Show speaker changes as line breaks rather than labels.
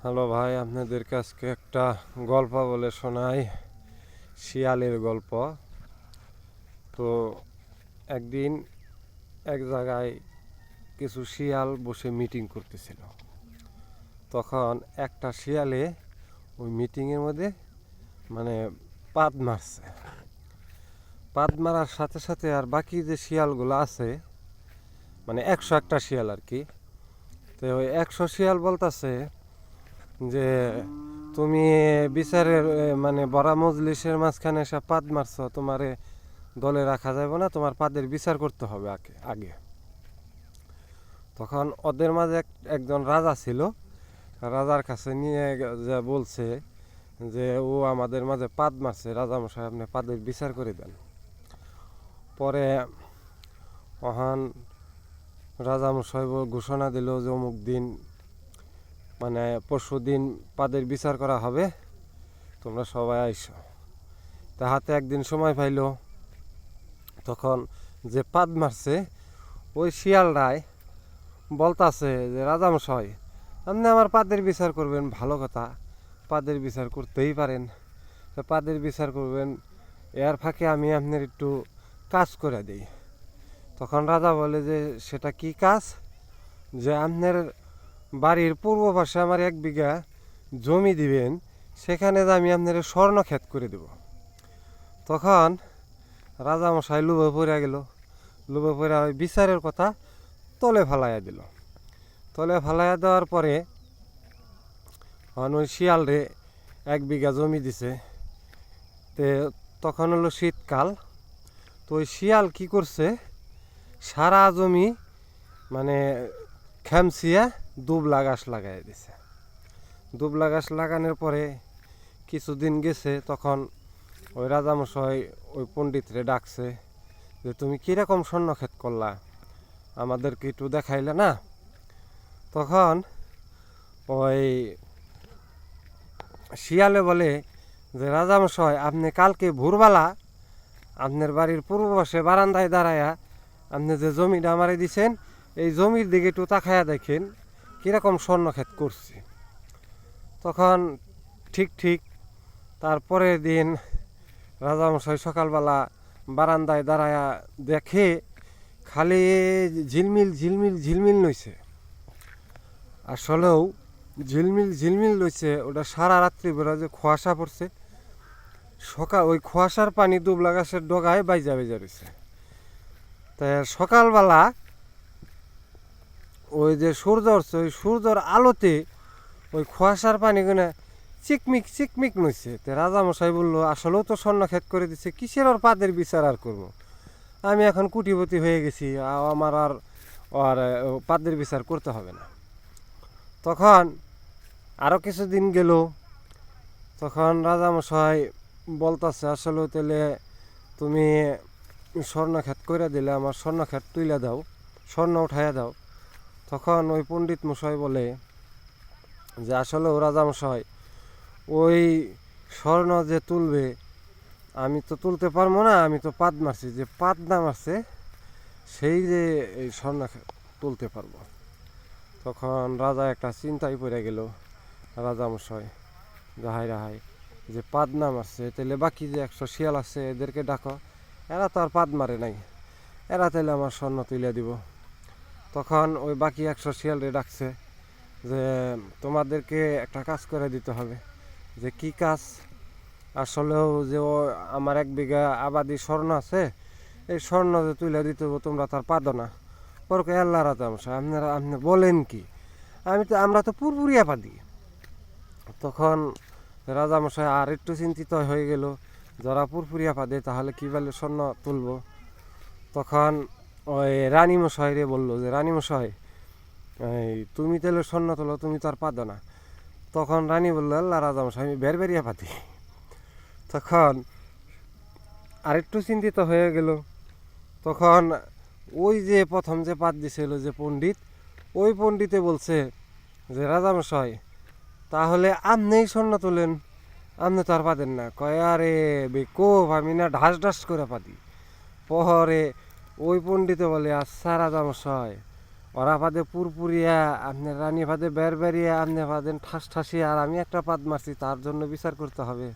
Hello ভাই, আপনাদের কাছকে একটা গল্প বলে শোনাই, শিয়ালের গল্প। তো একদিন এক জায়গায় কিছু শিয়াল বসে মিটিং করতেছিল। তখন একটা শিয়ালে ওই মিটিংয়ের মধ্যে মানে পাদ মারছে। পাদ মারার সাথে সাথে আর বাকি যে শিয়ালগুলো আছে, মানে 101টা শিয়াল আর কি, তো ওই 100 শিয়াল বলতেছে যে তুমি বিচারের মানে বড়া মজলিসের মাঝখানে এসে পাদ মারছো, তোমারে দলে রাখা যাবে না, তোমার পাদের বিচার করতে হবে আগে। তখন ওদের মাঝে একজন রাজা ছিল। রাজার কাছে নিয়ে যা বলছে যে ও আমাদের মাঝে পাদ মারছে, রাজামশাই আপনি পাদের বিচার করে দেন। পরে মহান রাজামশাই ঘোষণা দিল যে অমুক দিন মানে পরশু দিন পাদের বিচার করা হবে, তোমরা সবাই আইসো। তাহাতে একদিন সময় পাইল। তখন যে পাদ মারছে ওই শিয়ালরায় বলতাছে যে রাজামশাই আপনি আমার পাদের বিচার করবেন, ভালো কথা, পাদের বিচার করতেই পারেন, তো পাদের বিচার করবেন, এর ফাঁকে আমি আপনার একটু কাজ করে দিই। তখন রাজা বলে যে সেটা কি কাজ? যে আপনার বাড়ির পূর্ব পাশে আমার 1 বিঘা জমি দিবেন, সেখানে আমি আপনার স্বর্ণক্ষেত করে দেব। তখন রাজামশাই লোভে পড়ে গেল। লোভে পড়ে ওই বিচারের কথা তলে ফালাইয়া দিল। তলে ফালাইয়া দেওয়ার পরে ওই শিয়ালরে 1 বিঘা জমি দিছে। তখন হলো শীতকাল। তো ওই শিয়াল কি করছে, সারা জমি মানে খেমছিয়া দুবলা গাছ লাগাই দিছে। দুবলা গাছ লাগানোর পরে কিছুদিন গেছে, তখন ওই রাজামশাই ওই পণ্ডিতরে ডাকছে যে তুমি কীরকম স্বর্ণক্ষেত করলা, আমাদেরকে একটু দেখাইলে না? তখন ওই শিয়ালে বলে যে রাজামশাই আপনি কালকে ভোরবেলা আপনার বাড়ির পূর্ব পাশে বারান্দায় দাঁড়ায়া আপনি যে জমিটা আমারে দিছেন, এই জমির দিকে একটু তাকায়া দেখেন কীরকম স্বর্ণক্ষেত করছি। তখন ঠিক তারপরের দিন রাজামশাই সকালবেলা বারান্দায় দাঁড়ায়া দেখে খালি ঝিলমিল ঝিলমিল ঝিলমিল নইছে। আসলেও ঝিলমিল লইছে, ওটা সারা রাত্রি বেলা যে কুয়াশা পড়ছে, ওই কুয়াশার পানি দুবলা গাছের ডগায় বাইজা রয়েছে। তাই সকালবেলা ওই যে সূর্য উঠছে, ওই সূর্যর আলোতে ওই কুয়াশার পানিগুলো চিকমিক নইছে। তো রাজামশাই বললো আসলেও তো স্বর্ণক্ষেত করে দিচ্ছে, কিসের ওর পাদের বিচার আর করবো, আমি এখন কোটিপতি হয়ে গেছি, আমার আর পাদের বিচার করতে হবে না। তখন আরও কিছুদিন গেল। তখন রাজামশাই বলতেছে আসলে তাহলে তুমি স্বর্ণক্ষেত করে দিলে আমার স্বর্ণক্ষেত তুলে দাও, স্বর্ণ উঠাইয়া দাও। তখন ওই পণ্ডিত মশাই বলে যে আসলে ও রাজামশাই ওই স্বর্ণ যে তুলবে আমি তো তুলতে পারবো না, আমি তো পাদ মারছি, যে পাদ না মারছে সেই যে এই স্বর্ণ তুলতে পারবো। তখন রাজা একটা চিন্তায় পড়ে গেল। রাজামশাই রাহাই যে পাদ না মারছে, তাহলে বাকি যে 100 শিয়াল আছে এদেরকে ডাকো, এরা তো আর পাদ মারে নাই, এরা তাহলে আমার স্বর্ণ তুলে দিব। তখন ওই বাকি 100 শিয়ালরে ডাকছে যে তোমাদেরকে একটা কাজ করে দিতে হবে। যে কি কাজ? আসলেও যে ও আমার 1 বিঘা আবাদি স্বর্ণ আছে, এই স্বর্ণ যে তুলে দিতে হবে তোমরা তার পাদো না। পরকে আল্লাহ রাজামশাই আপনি বলেন কি, আমরা তো পুরপুরিয়া পাদি। তখন রাজামশাই আর একটু চিন্তিত হয়ে গেল, যারা পুরপুরিয়া পাদে তাহলে কী বলে স্বর্ণ তুলব। তখন ওই রানীমশাইরে বললো যে রানীমশাই তুমি তাহলে স্বর্ণ তোলো, তুমি তো আর পাদো না। তখন রানী বললো আল্লাহ রাজামশাই আমি বেরিয়া পাতি। তখন আরেকটু চিন্তিত হয়ে গেল। তখন ওই যে প্রথম যে পাদ দিছিল যে পণ্ডিত, ওই পণ্ডিতে বলছে যে রাজামশাই তাহলে আপনিই স্বর্ণ তোলেন, আপনি তো আর পাদেন না। কয় আরে বেকুব, আমি না ঢাস করে পাদি। পরে ওই পণ্ডিতে বলে আচ্ছা রাজামশাই ওরা পাদে পুরপুরিয়া, আপনি রানী পাদে বেরবেরিয়া, আপনি পাদেন ঠাস ঠাসিয়া, আর আমি একটা পাদ মারছি, তার জন্য বিচার করতে হবে।